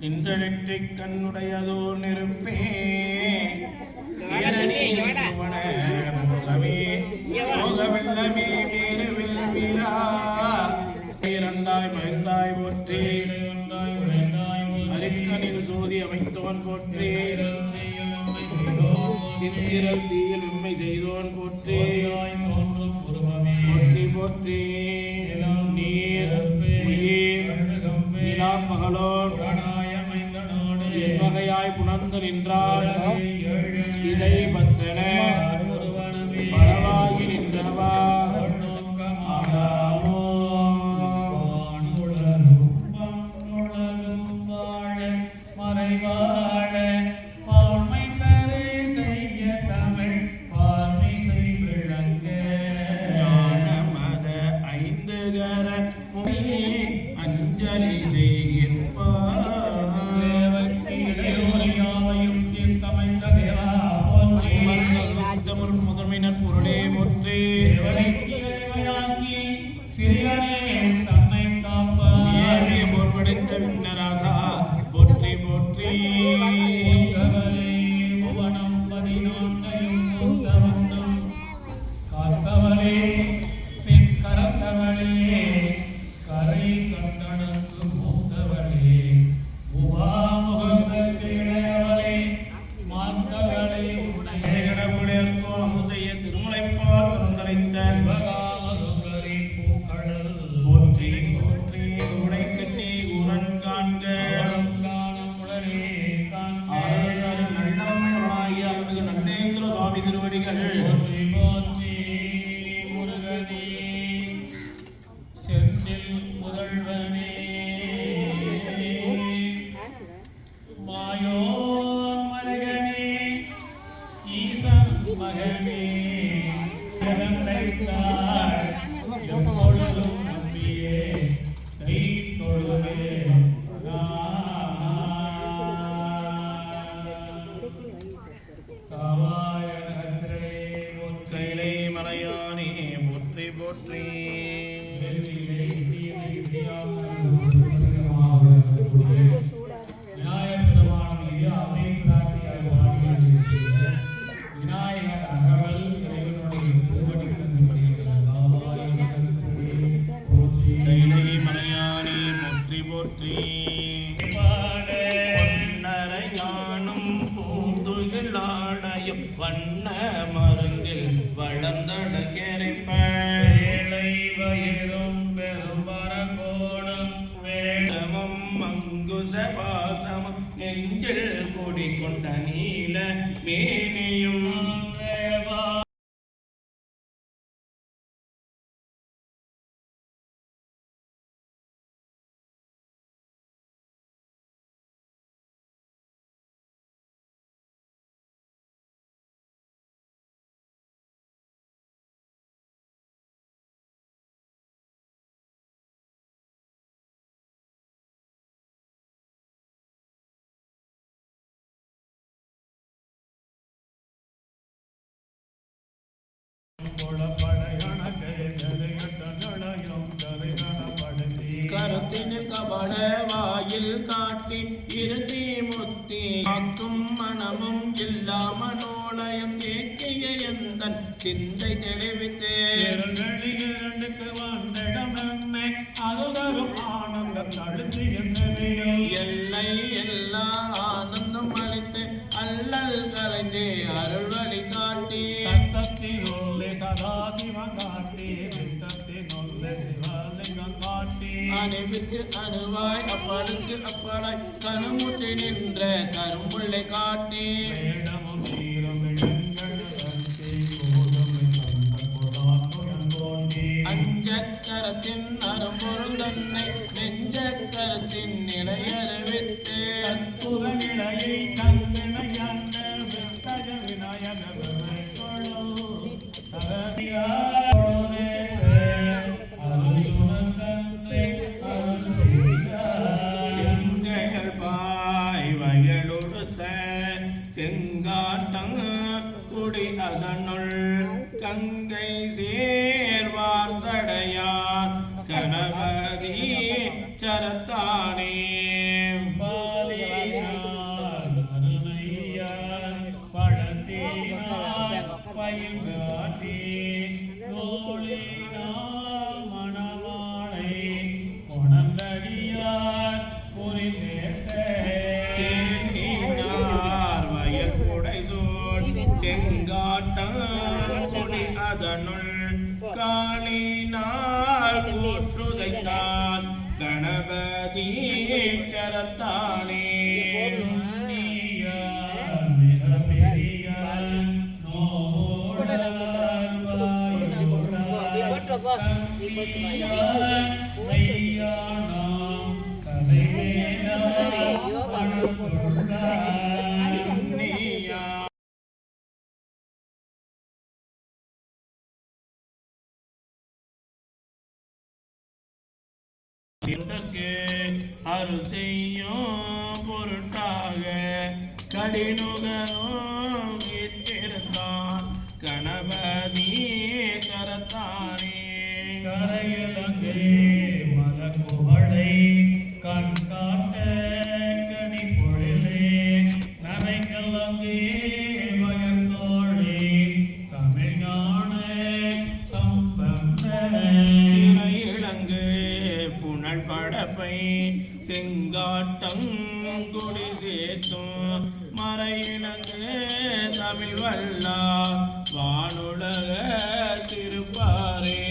நின்ற நெற்றிக் கண்ணுடையதோ நெருப்பே வெள்ளமே வீரவில் வீரா இரண்டாய் மகிழ்ந்தாய் போற்றி அரிக்கனில் சோதி அமைத்தோன் போற்றி தித்திரல் தீயில் உண்மை செய்தோன் போற்றி போற்றி போற்றி நீர் நிலா பகலோர் வகையாய் புணர்ந்து நின்றார் இசை பத்தன பலவாகி நின்றவா வண்ண மருங்கில் வளர்ந்தடக்கரைப்ப வயிறும் பெரும் பரகோணம் வேடமும் மங்குச பாசமும் நெஞ்சில் கூடிக்கொண்ட நீல மேனியும் கருத்தின் கபட வாயில் காட்டி இருத்தி முத்தி காக்கும் மனமும் இல்லா மனோலயம் ஏற்றிய எந்தன் சிந்தை தெளிவித்தே இரண்டுக்கு வந்திடம் என்னை அருதரும் ஆனந்தம் தடுத்திய எல்லை எல்லா ஆனந்தம் அளித்து அல்லல் கலைந்தே அருள் வழி காட்டி சத்தத்தின் உள்ளே சதாசிவம் காட்டி சித்தத்தின் உள்ளே சிவலிங்கம் காட்டி அணிவித்து அணுவாய் அப்பளுக்கு அப்பளாய் கருமுற்றி நின்ற கரும்புள்ளை காட்டி வேடமும் வீரம் அஞ்சக்கரத்தின் அரும்பொருள் தன்னை நெஞ்சக்கரத்தின் நிலையறிவித்து அற்புத நிலையை கல்வினையாண்ட வித்தக விநாயக செங்கைகள் பாய் வயலொடுத்த செங்காட்டங் குடி அதனுள் கங்கை சேர்வார் சடையார் கணபதி சரத்தானே பாலி செங்காட்டங்குடி அதனுள் காலினால் கூற்றுதைத்தான் கணபதி சரத்தானே அருள் செய்யும் பொருட்டாக கடினுகரும் வீற்றிருந்தான் கணபதி கரத்தானே கரையலங்கே மலக்குவளை கண் காட்ட கனி பொழிலே நரைக்கலங்கே வயற்கோழி தமிழ்ஞான சம்பந்த சிறையிலங்கு புனல் படப்பை செங்காட்டங்குடி சேர்த்தும் மறையிலங்கு தமிழ் வல்லா வானுலக திருப்பாரே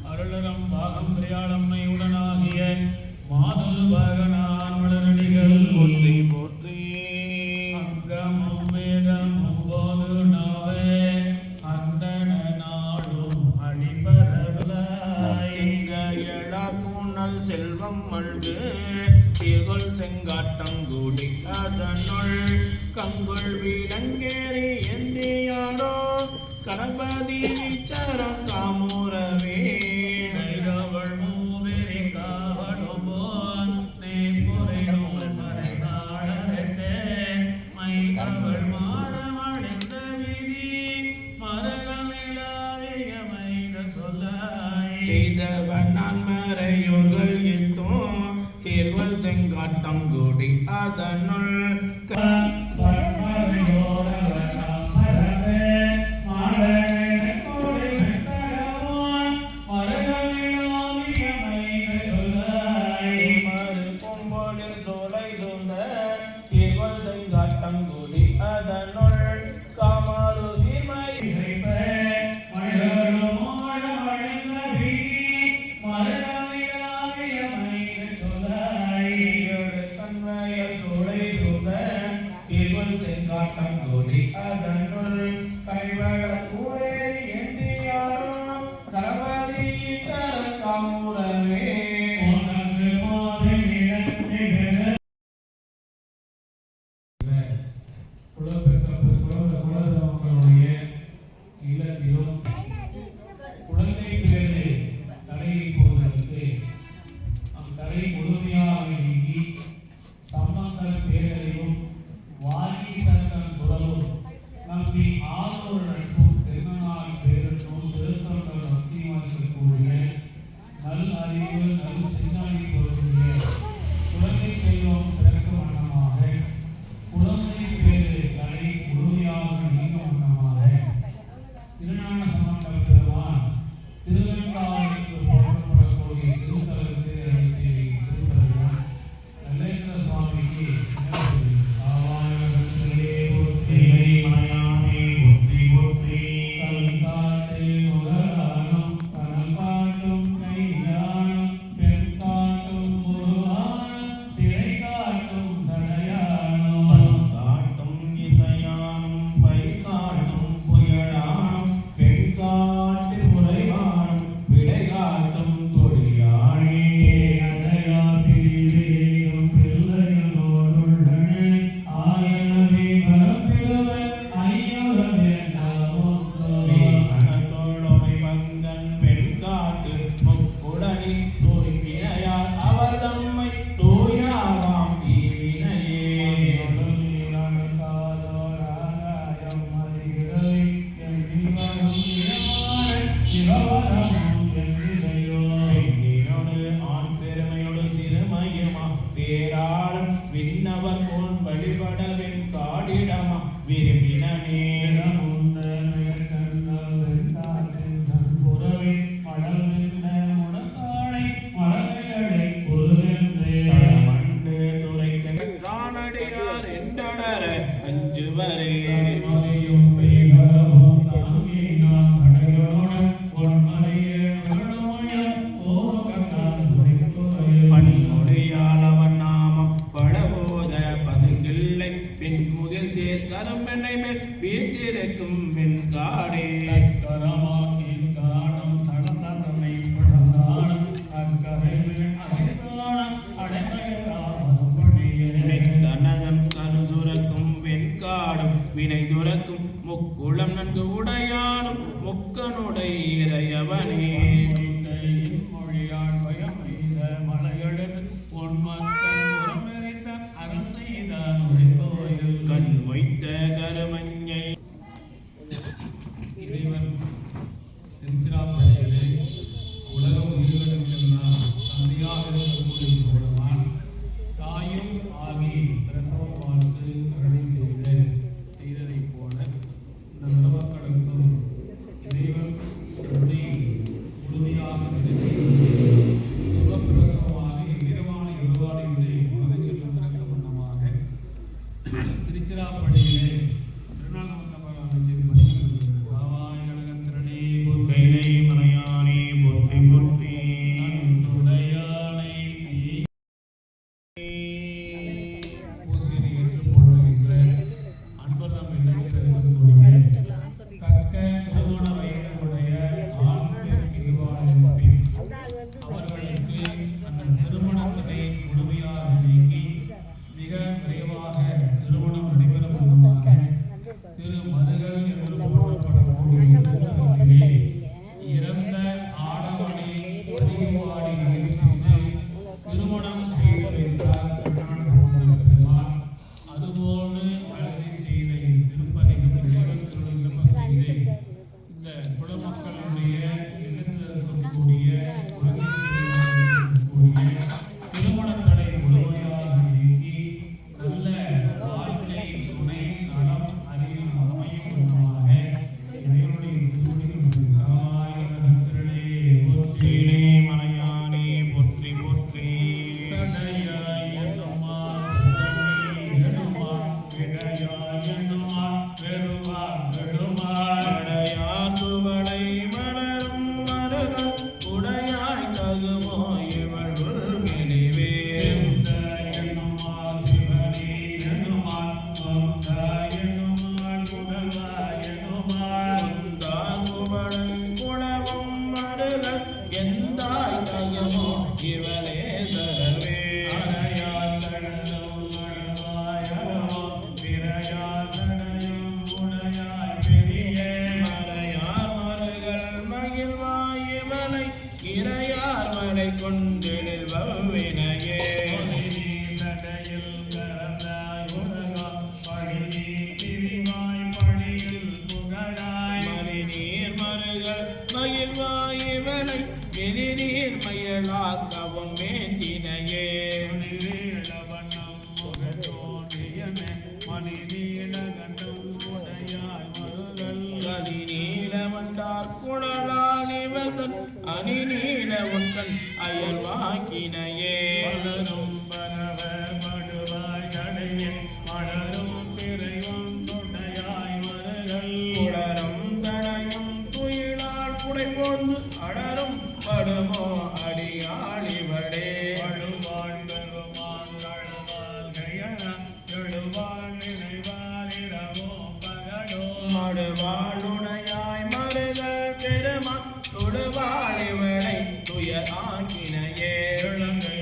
அருளரம் பாகம் பிரியாளம்மை உடனாகிய மாதொரு பகனான் வளரடிகள் போற்றி போற்றி அங்கமும் வேதமும் போது நாவே அந்தன நாடும் அடிபரவலாய் சிங்கையழார் பூனல் செல்வம் மல்கு சீர்கொள் செங்காட்டங்குடி அதனுள் கங்குள் வீரங்கேறி எந்தியாரோ கணபதி சரம் காமுரவே கைதவள் மூதிரி காவடுமோன் நீ புரியும் மறைநாடகத்தே மைகவள் மாடமடைந்த விதி மரகமிழாவிய மைக சொல்லாய் செய்தவன் நான் மறையோர்கள் எத்தும் சீர்கொள் செங்காட்டங்குடி அதனுள் செங்காட்டங்குடி அதனுள் காமாறு சீமை செங்காட்டங்குடி அதனுள் கைவள கூரை எந்தியாரோ கணபதி காமுரவே குழந்தை பேரு தலையை போவதற்கு தலை முழுமையாக நீங்கி சம்பந்தர் பேரையும் வாங்கி சட்டம் குரலும் நம்பி ஆதோர் நட்பும் திருநாள் பேரட்டும் திருத்தங்கள் பக்திமாக்கக்கூடிய நல் அறிவு நல் சிந்தனை பொருந்திய குழந்தை செல்வம் பிறக்க வண்ணமாக குழந்தை பேரு தலை முழுமையாக நீங்க வண்ணமாக திருஞான சம்பந்த பெருமான் திருவெண்காவிற்கு புறப்படக்கூடிய திருத்தலத்தை அழைத்து திருத்தலம் நல்லேந்திர சுவாமிக்கு அஞ்சுவரே மறையும் வினை துறக்கும் முக்குளம் நன்கு உடையானும் முக்கனுடைய இறையவனே மொழியால் பயம் செய்த மலையெழுது பொன் மக்கள் உரமெறித்த அறம் செய்த கோயில் கண் வைத்த கருமஞ்சை இறைவன் திருச்சிராப்பள்ளியிலே உலக உயிர்களுக்கெல்லாம் தந்தையாக இருக்கக்கூடிய சிவபெருமான் தாயும் ஆகி பிரசவம் பார்த்து அருளை செய்ததைப் போல இந்த உறவக்களுக்கும் இறைவன் கருணை முழுமையாக சுகப்பிரசவமாக வீரமான எழுவாடைகளை உலக செல்லும் திறக்க வண்ணமாக திருச்சிராப்பள்ளியிலே திருநாள் அமைச்சர் கைலை மலையானே போற்றி போற்றி இறையார் மலை கொண்டெழில் வவ்வினையே சடையில் கரந்தாய் உலகம் பழி திரிவாய் பழியில் புகழாய் மறி நீர் மருகள் மகிழ்வாய் இவனை எதிரீர் மயலாக்கவும் வேண்டினையே வண்ணம் முகத்தோன்றியமே மணி நீல கண்டம் உடையாய் மருகள் கதி நீல வந்தார் குழலால் இவதன் அணி நீல உண்கண் அயல் வாக்கினையே மலரும் பரவ மடுவாய் அடைய மலரும் திரையும் துணையாய் மருகள் குளரும் தடையும் துயிலால் புடை போந்து அடரும் படுமோ அடியாளிவடே படுவாள் பெருமான் கழுவால் கையன எழுவாள் நினைவால் இடமோ பகடோ மடுவாளுடையாய் மருகள் பெருமான் தொடுவாளிவனை துயர் ஆக்கினையே இளங்கை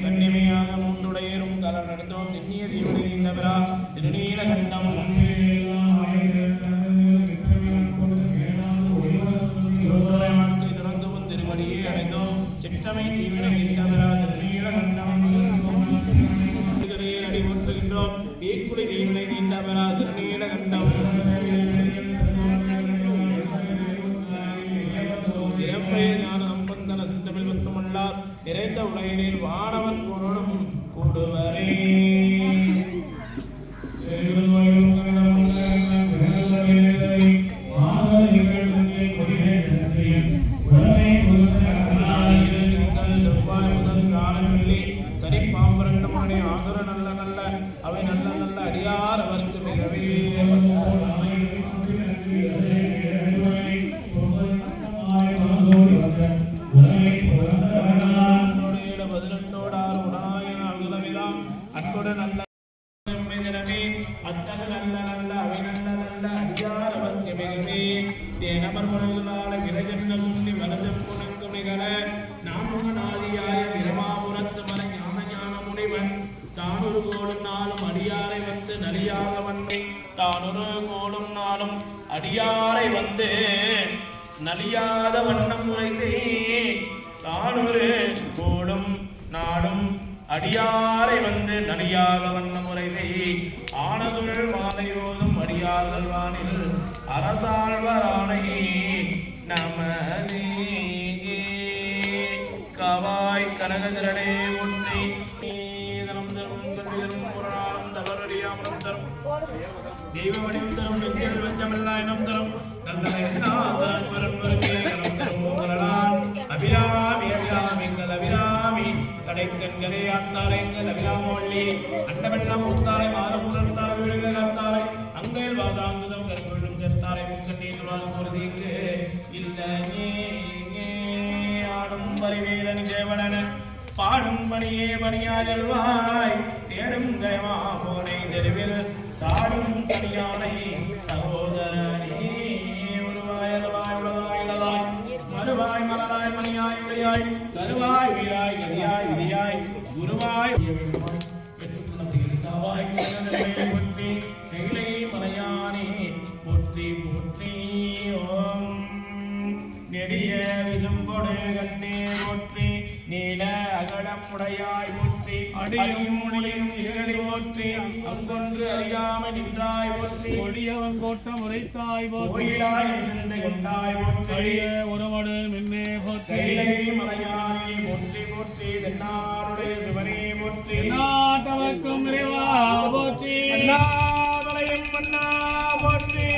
கண்ணிமையாக மூன்றுடையரும் கல நடந்தோம் திண்ணிய தீவினை நீண்டவரா திருநீலகண்டம் திறந்தும் திருவடியை அடைந்தோம் சிற்றமை தீவினை நீண்டவரா திருநீலகண்டம் அடி ஒன்றுகின்றோம் தீக்குடி தீவினை நீண்டவரா திருநீலகண்டம் நிறைந்த உலகினில் வானவன் பொருளும் கூடுவரே சரி பாம்பரண்டமணி ஆசுர நல்ல நல்ல அவை நல்ல நல்ல அடியார் அவருக்கு மிகவே அத்தக நல்ல நல்ல அவை நல்ல நல்ல அடியார் அவருக்கு மிகவே தேனமர் முறைகளால விரஜன்ன சுண்ணி வலதும் புனங்கு மிகல நாமுகநாதியாய பிரமாபுரத்து மலை ஞான ஞான முனிவன் தானொரு கோடும் நாளும் அடியாரை வந்து நலியாதவன்மை தானொரு கோடும் நாளும் அடியாரை வந்து நலியாத வண்ணம் முறை செய் தானொரு கோடும் நாடும் அடியாரை வந்து நலியாத வண்ண முறை செய் ஆனசுழல் மாலையோதும் அடியார்கள் வானில் அரசாழ்வரானை நமதே கவாய் கனகதிரடே ஒன்றை தனம் தரும் கல்விதரும் புராணம் தவறறியாமலம் தரும் தெய்வ வடிவம் தரும் நெஞ்சல் வெஞ்சமில்லா இனம் தரும் நல்ல எண்ணாதரன் வரும் வருகே இனம் தரும் உங்களால் அபிராமி அபிராமி எங்கள் அபிராமி கடைக்கண்களே ஆத்தாளை எங்கள் அபிராமவள்ளி அண்டமெல்லாம் முத்தாளை மாதபுரத்தாளை விழுக காத்தாளை அங்கள் வாசாங்குதம் கற்கொள்ளும் செத்தாளை முக்கண்ணே துளாலும் ஒரு தீங்கு இல்லையே ஆடும் பரிவேலன் தேவலன பாடும் பணியே பணியாயல்வாய் தேடும் கயமா போனை தெருவில் சாடும் பணியானை சகோதரனே உருவாயல்வாய் உளவாய் இளவாய் மறுவாய் மலராய் மணியாய் உடையாய் கருவாய் வீராய் கதியாய் விதியாய் குருவாய் போற்றி கைலை மலையானே போற்றி போற்றி ஓம் நெடிய விசும்பொடு கண்ணே போற்றி நீல அகடம் உடையாய் போற்றி அடியும் முடியும் இகழி போற்றி அங்கொன்று அறியாம நின்றாய் போற்றி கொடியவன் கோட்டம் உரைத்தாய் கோயிலாய் சிந்தை கொண்டாய் போற்றி ஒருமடு மின்னே போற்றி கைலை மலையானே போற்றி போற்றி தென்னாருடைய சிவனே போற்றி நாட்டவர்க்கும் இறைவா போற்றி அண்ணாமலையும் மன்னா போற்றி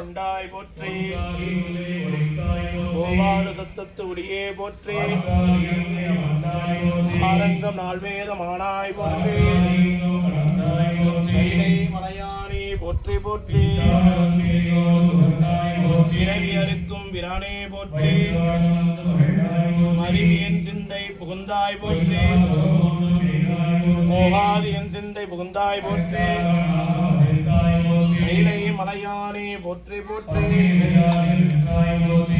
கொண்டாய் போற்றி கோவாறு சத்தத்து உடியே போற்றி ஆரங்கம் நால்வேதமானாய் போற்றி கைலை மலையானே போற்றி போற்றி பிறவியருக்கும் விரானே போற்றி மருவியன் சிந்தை புகுந்தாய் போற்றி மோகாதியன் சிந்தை புகுந்தாய் போற்றி கைலை மலையானே போற்றி போற்றி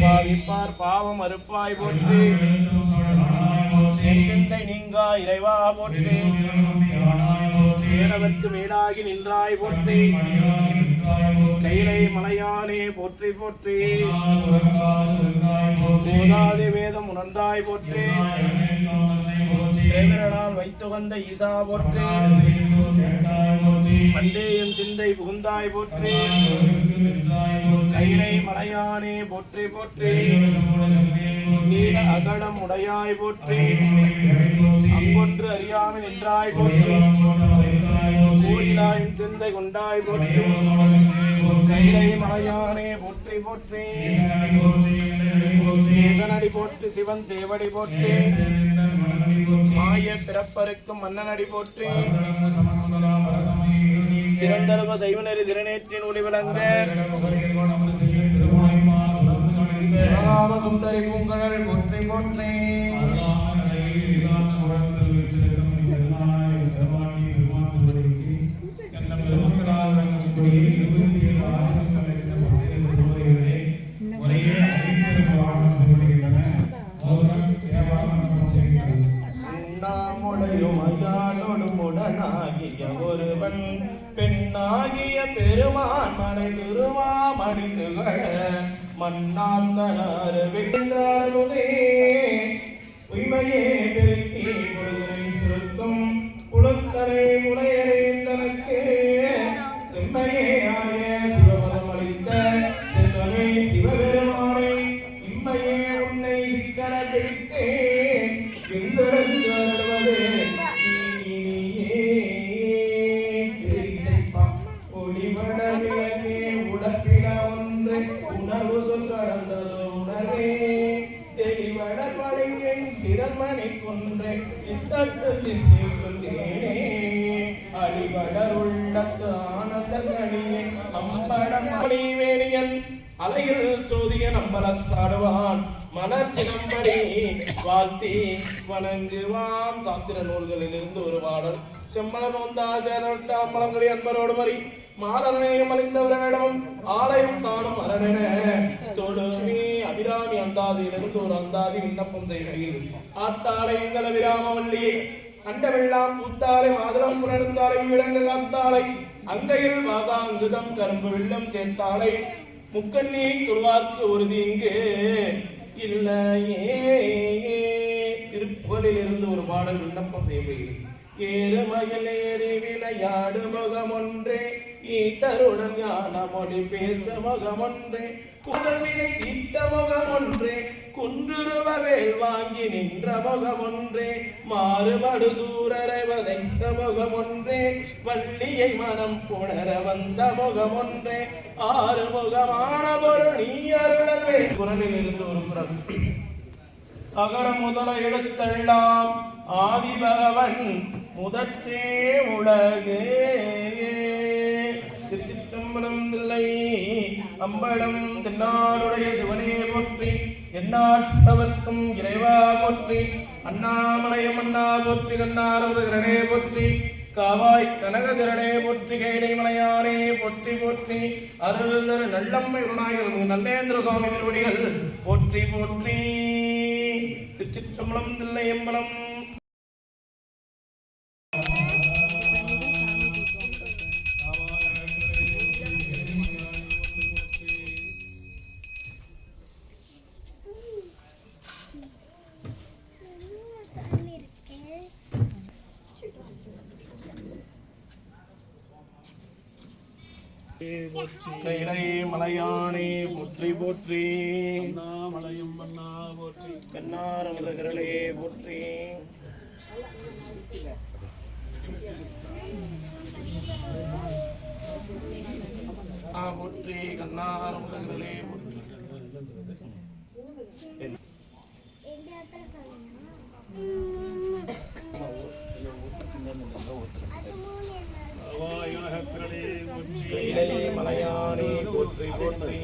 பாவிப்பார் பாவம் அறுப்பாய் போற்றி என் சிந்தை நீங்கா இறைவா போற்றி வேடவர்க்கு மேடாகி நின்றாய் போற்றி கைலை மலையானே போற்றி போற்றி சோதாதி வேதம் உணர்ந்தாய் போற்றி தேவரனால் வைத்துகந்த ஈசா போற்றி பண்டேயன் சிந்தை புகுந்தாய் போற்றி கைலை மலையானே போற்றி போற்றி நீல அகடம் உடையாய் போற்றி அங்கொன்று அறியாமல் நின்றாய் போற்றி கோயிலாயின் சிந்தை கொண்டாய் போற்றி கைலை மலையானே போற்றி போற்றி தேசனடி போற்றி சிவன் சேவடி போற்றி மாய பிறப்பருக்கும் மன்னனடி போற்றி சிறந்தருவ சைவனரி திருநேற்றின் ஒளி விளங்க சுந்தரி பூங்கழல் போற்றி போற்றி ஒருவன் பெண்ணாகிய பெருமான் மலை திருமாமணி திகழ மன்னாந்தனார் வெங்காருதே உய்மையே பெருக்கி பொழுதை சுருக்கும் குளத்தரை முளையரை தனக்கு செம்மையே ஆய சிவபதம் அளித்த செல்வமே சிவபெருமானை இம்மையே உன்னை சிக்கன பிடித்தேன் பின்தொடர்ந்து திறமணி கொன்றை சித்தத்தில் அடிபடர் உள்ளத்து ஆனந்த கணியை அம்படமணிவேணியன் அலையில் சோதிய நம்பலத்தாடுவான் மலர் சிலம்படி வாழ்த்தி வணங்குவான். சாத்திர நூல்களில் இருந்து ஒரு பாடல். செம்மலன் வந்தாமலங்களை அன்பரோடு மறி மாதரனையும் அழிந்தவரிடமும் ஆலயம் தானும் அரணென தொழுமே அபிராமி அந்தாதியிலிருந்து ஒரு அந்தாதி விண்ணப்பம் செய்கையில் ஆத்தாளை எங்கள் அபிராமவல்லியை அண்டமெல்லாம் பூத்தாலை மாதளம் புணர்ந்தாலை விளங்க காத்தாளை அங்கையில் வாசாங்குதம் கரும்பு வெள்ளம் சேர்த்தாளை முக்கண்ணி துருவார்க்கு உறுதி இங்கு இல்லையே. திருப்புகழில் இருந்து ஒரு பாடல் விண்ணப்பம் செய்கையில் ஏறுமயில் ஏறி விளையாடு முகமொன்றே ஈசருடன் ஞான மொழி பேச முகமொன்றே குதவினை தீர்த்த முகமொன்றே குன்றுருவ வேல் வாங்கி நின்ற முகமொன்றே மாறுபடு சூரரை வதைத்த முகமொன்றே வள்ளியை மனம் புணர வந்த முகமொன்றே ஆறு முகமான பொருள் நீ அருளவே. குரலில் இருந்து ஒரு குரல். அகர முதல எழுத்தெல்லாம் ஆதிபகவன் முதற்றே உலகு. திருச்சிற்றம்பலம் தில்லை அம்பலம் தென்னாடுடைய சிவனே போற்றி எந்நாட்டவர்க்கும் இறைவா போற்றி. அண்ணாமலையம் அண்ணா போற்றி கண்ணாரவதே போற்றி காவாய் கனகதிரனே போற்றி கைலை மலையானே போற்றி போற்றி அருள் தரு நல்லம்மை விநாயகர் நல்லேந்திர சுவாமி திருவடிகள் போற்றி போற்றி. திருச்சிற்றம்பலம் தில்லை அம்பலம். கைலை மலையானே போற்றி போற்றி மலையும் மன்னா போற்றி கண்ணாரங்களே போற்றி. போற்றி கண்ணார் முகங்களே மலையானே போற்றி போற்றி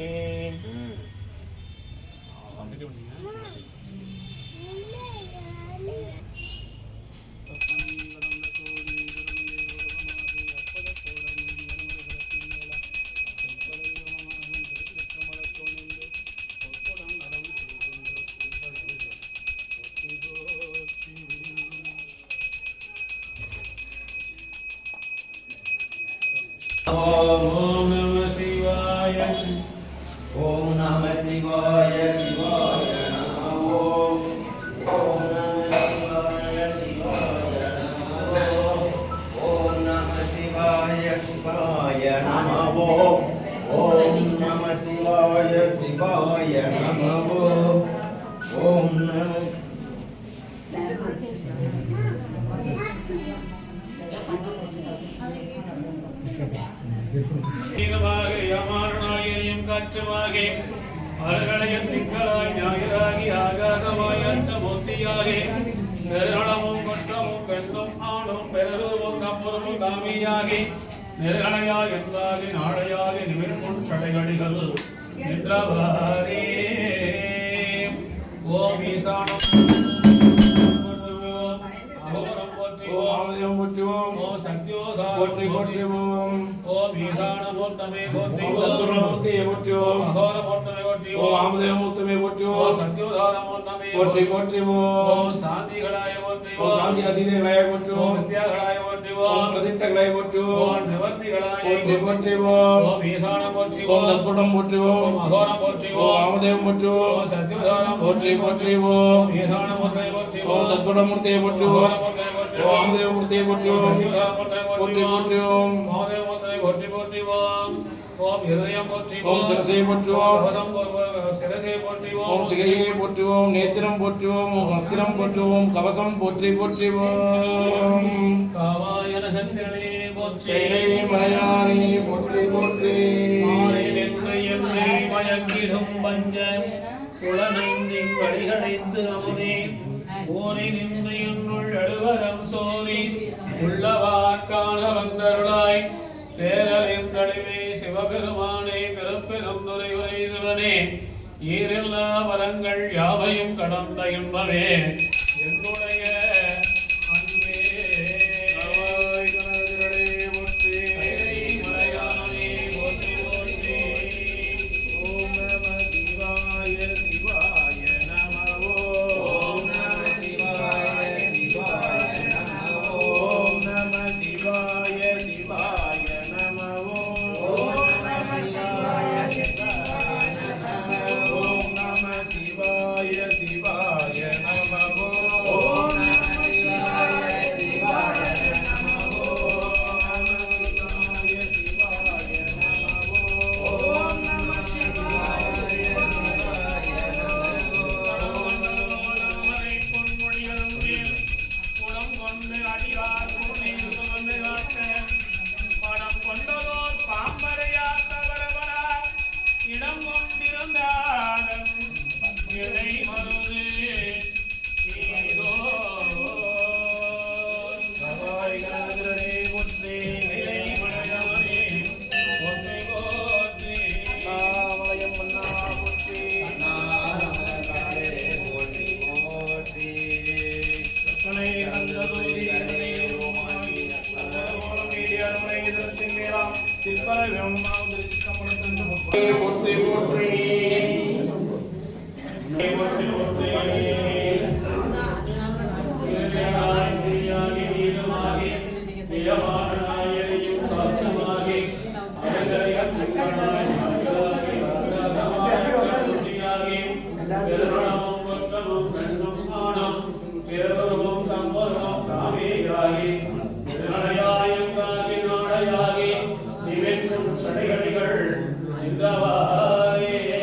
Om Namah Shivaya. Om Namah Shivaya Shivaya Namo. Om Namah Shivaya Shivaya Namo. Om Namah Shivaya Shivaya Namo. Om Namah Shivaya Shivaya Namo. Om Namah காட்சமாகி அருகளையும் திங்களாய் ஞாயிறாகி ஆகாதமாய் அச்சமூர்த்தியாகி பெருகளமும் குற்றமும் பெண்ணும் ஆணும் பெருவும் தம்புறமும் தாமியாகி நெருகளையாய் என்றாகி நாளையாகி நிமிர்முன் சடைகளிகள் நின்றவாரே. ஓம் ஈசானம் அகோரம் போற்றிவோம். ஓம் சக்தியோசாரம் போற்றிவோம். ஓம் ஈசானமூர்த்தமே போற்றிவோம். அகோரமூர்த்தமே போற்றிவோம். ஆமதேவமூர்த்தமே போற்றிவோம். ஓம் சத்யோதாரமூர்த்தமே போற்றிவோம். ஓம் சாந்திகளாய போற்றிவோம். சாந்தி அதீதங்களாய போற்றிவோம். வித்யாகளாய போற்றிவோம். பிரதிஷ்டங்களாய போற்றிவோம். ஓம் நிவர்த்திகளாய போற்றிவோம். ஓம் ஈசானம் போற்றிவோம். தத்புடம் போற்றிவோம். ஓம் அகோரம் போற்றிவோம். ஆமதேவம் போற்றிவோம். ஓம் சத்யோதாரம் போற்றிவோம். ஓம் ஈசானமூர்த்தமே போற்றிவோம். தத்புடமூர்த்தியை போற்றிவோம். அகோரமூர்த்தமே போற்றிவோம். ஆமதேவமூர்த்தியை போற்றிவோம். போற்றிவோம். போற்றிவோம். ஓம் இருதயம் போற்றிவோம். ஓம் சிரசை போற்றுவோம். சிரசை போற்றிவோம். ஓம் சிகையை போற்றுவோம். நேத்திரம் போற்றுவோம். ஓம் அஸ்திரம் போற்றுவோம். கவசம் போற்றுவோம். காவாயன சக்திகளே போற்றி. மலையானே போற்றி போற்றி. என்னை மயக்கிடும் பஞ்ச குளனைந்தின் வழிகடைந்து அமுதே ஓரை நின்று என்னுள் எழுவரம் சோரி உள்ளவாக்கான வந்தருளாய் பேரலின் கழிவே சிவபெருமானே திருப்பெரும் துறையுரை சிவனே ஈரில்லா வரங்கள் யாவையும் கடந்த என்பவே என்னுடைய அன்பே. மலையானே போற்றி போற்றி. ஓம் நம சிவாய சிவாய நமோ. ஓம் நம சிவாய சிவாய நமோ. ஓம் நம சிவாய சிவாய நமோ. ஓம் நம சிவாய சிவாய நமோ. ஓம் நம சிவாய சிவாய நமோ. ஓம் நம சிவாய சிவாய நமோ. ஓம் நம சிவாய போற்றி போற்றி. சடைகளிகள் இந்த வாரே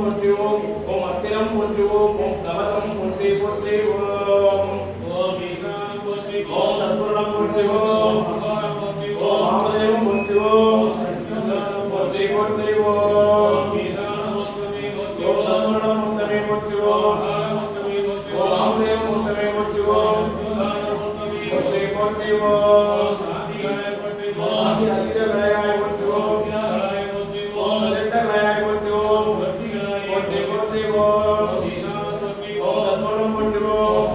போற்றுவோம் ஓம் அத்திரம் போற்றுவோம் ஓம் கவசம் போற்றி போற்றி ஓம் ஓம் தற்புரணம் போற்றுவோம் ஓம் ஆமதேவம் போற்றுவோம் போற்றி போற்றி ஓம் தற்புரணம் முத்தமே போற்றுவோம் ஓம் ஆமதேவம் முத்தமே போற்றுவோம் போற்றி போற்றி ஓம் சாந்தி அதீத கலையாய் போற்றுவோம் ஓம் அதெட்ட கலையாய் போற்றுவோம் போற்றி போற்றி ஓம் ஓம் தற்புரணம் போற்றுவோம்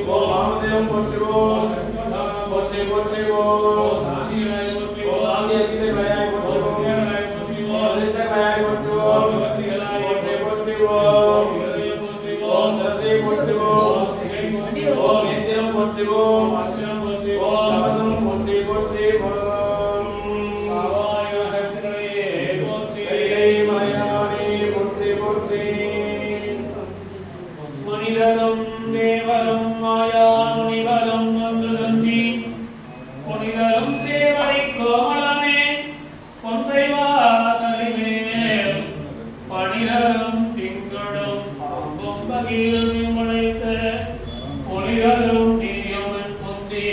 ஓம் ஆமதேவம் போற்றுவோம் போற்றி போற்றி ஓம் சாந்தி அதீத கலையாய் போற்றுவோம் ஓம் அதெட்ட கலையாய் போற்றுவோம் போற்றி போற்றி ஓம் ஓம் சரஸ்வதி போற்றுவோம் ஓம் நேத்திரம் போற்றுவோம் ஓம் கவசம் போற்றி போற்றி ஓம் கைலை மலையானே போற்றி போற்றி மனிதரும் தேவரும் மாயா முனிவரும் ஒன்று சந்தி புனிதரும் சேவடி கோமளமே கொன்றை வாசலிமேல் பணிதரும் திங்களும் கொம்பகிலும் முளைத்த புனிதரும் நீயமன் முந்தி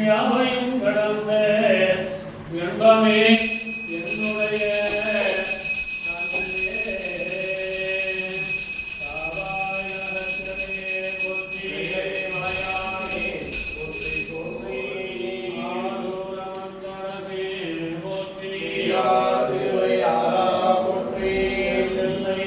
யாவையும் கடந்த இன்பமே என்னுடைய போற்றி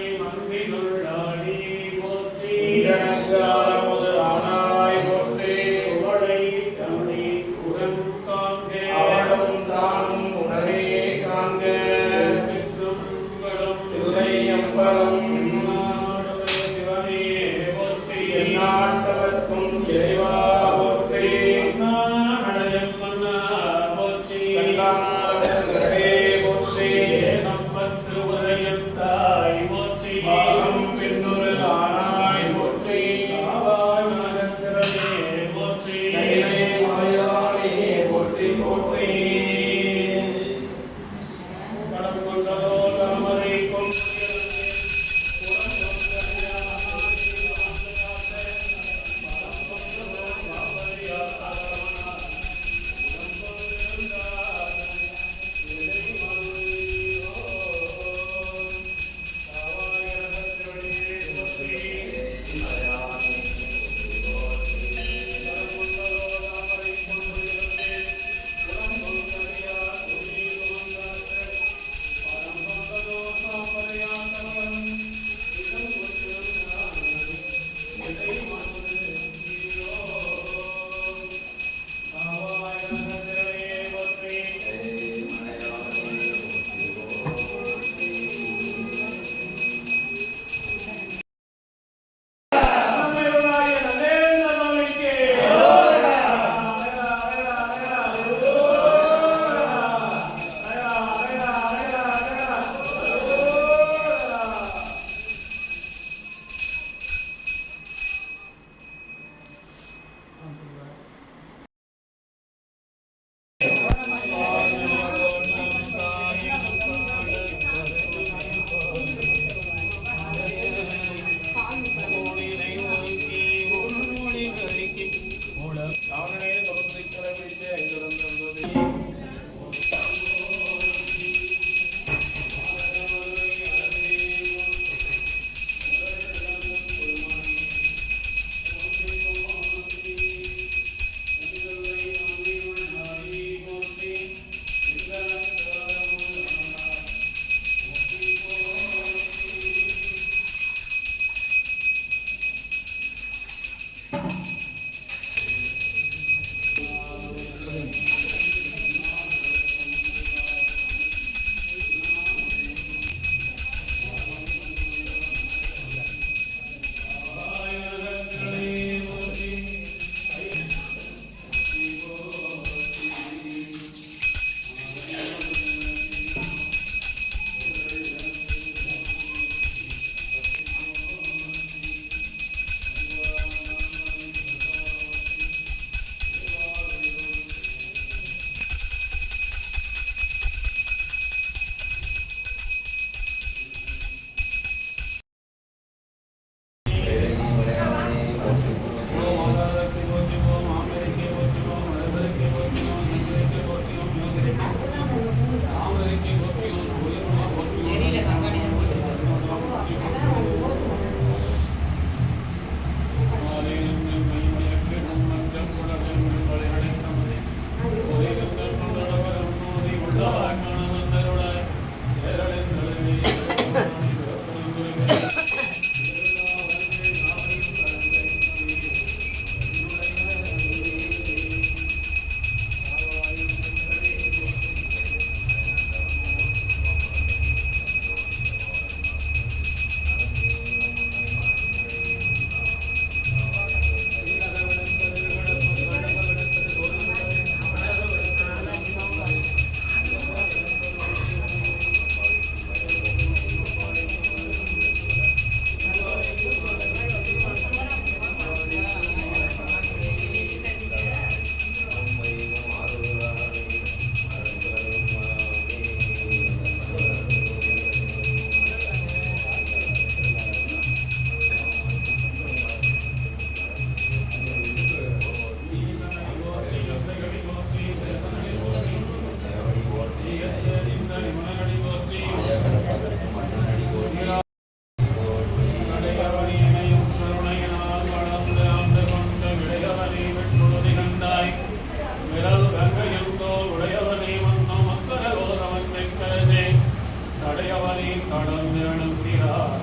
நாடம் வேணுங்கிறார்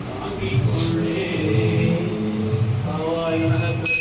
தாங்கிக் கொள்ளே சவாய் கனகத்திலே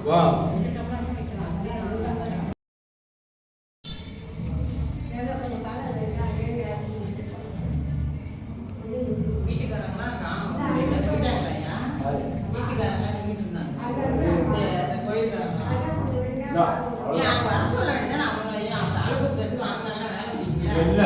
Wow. இல்ல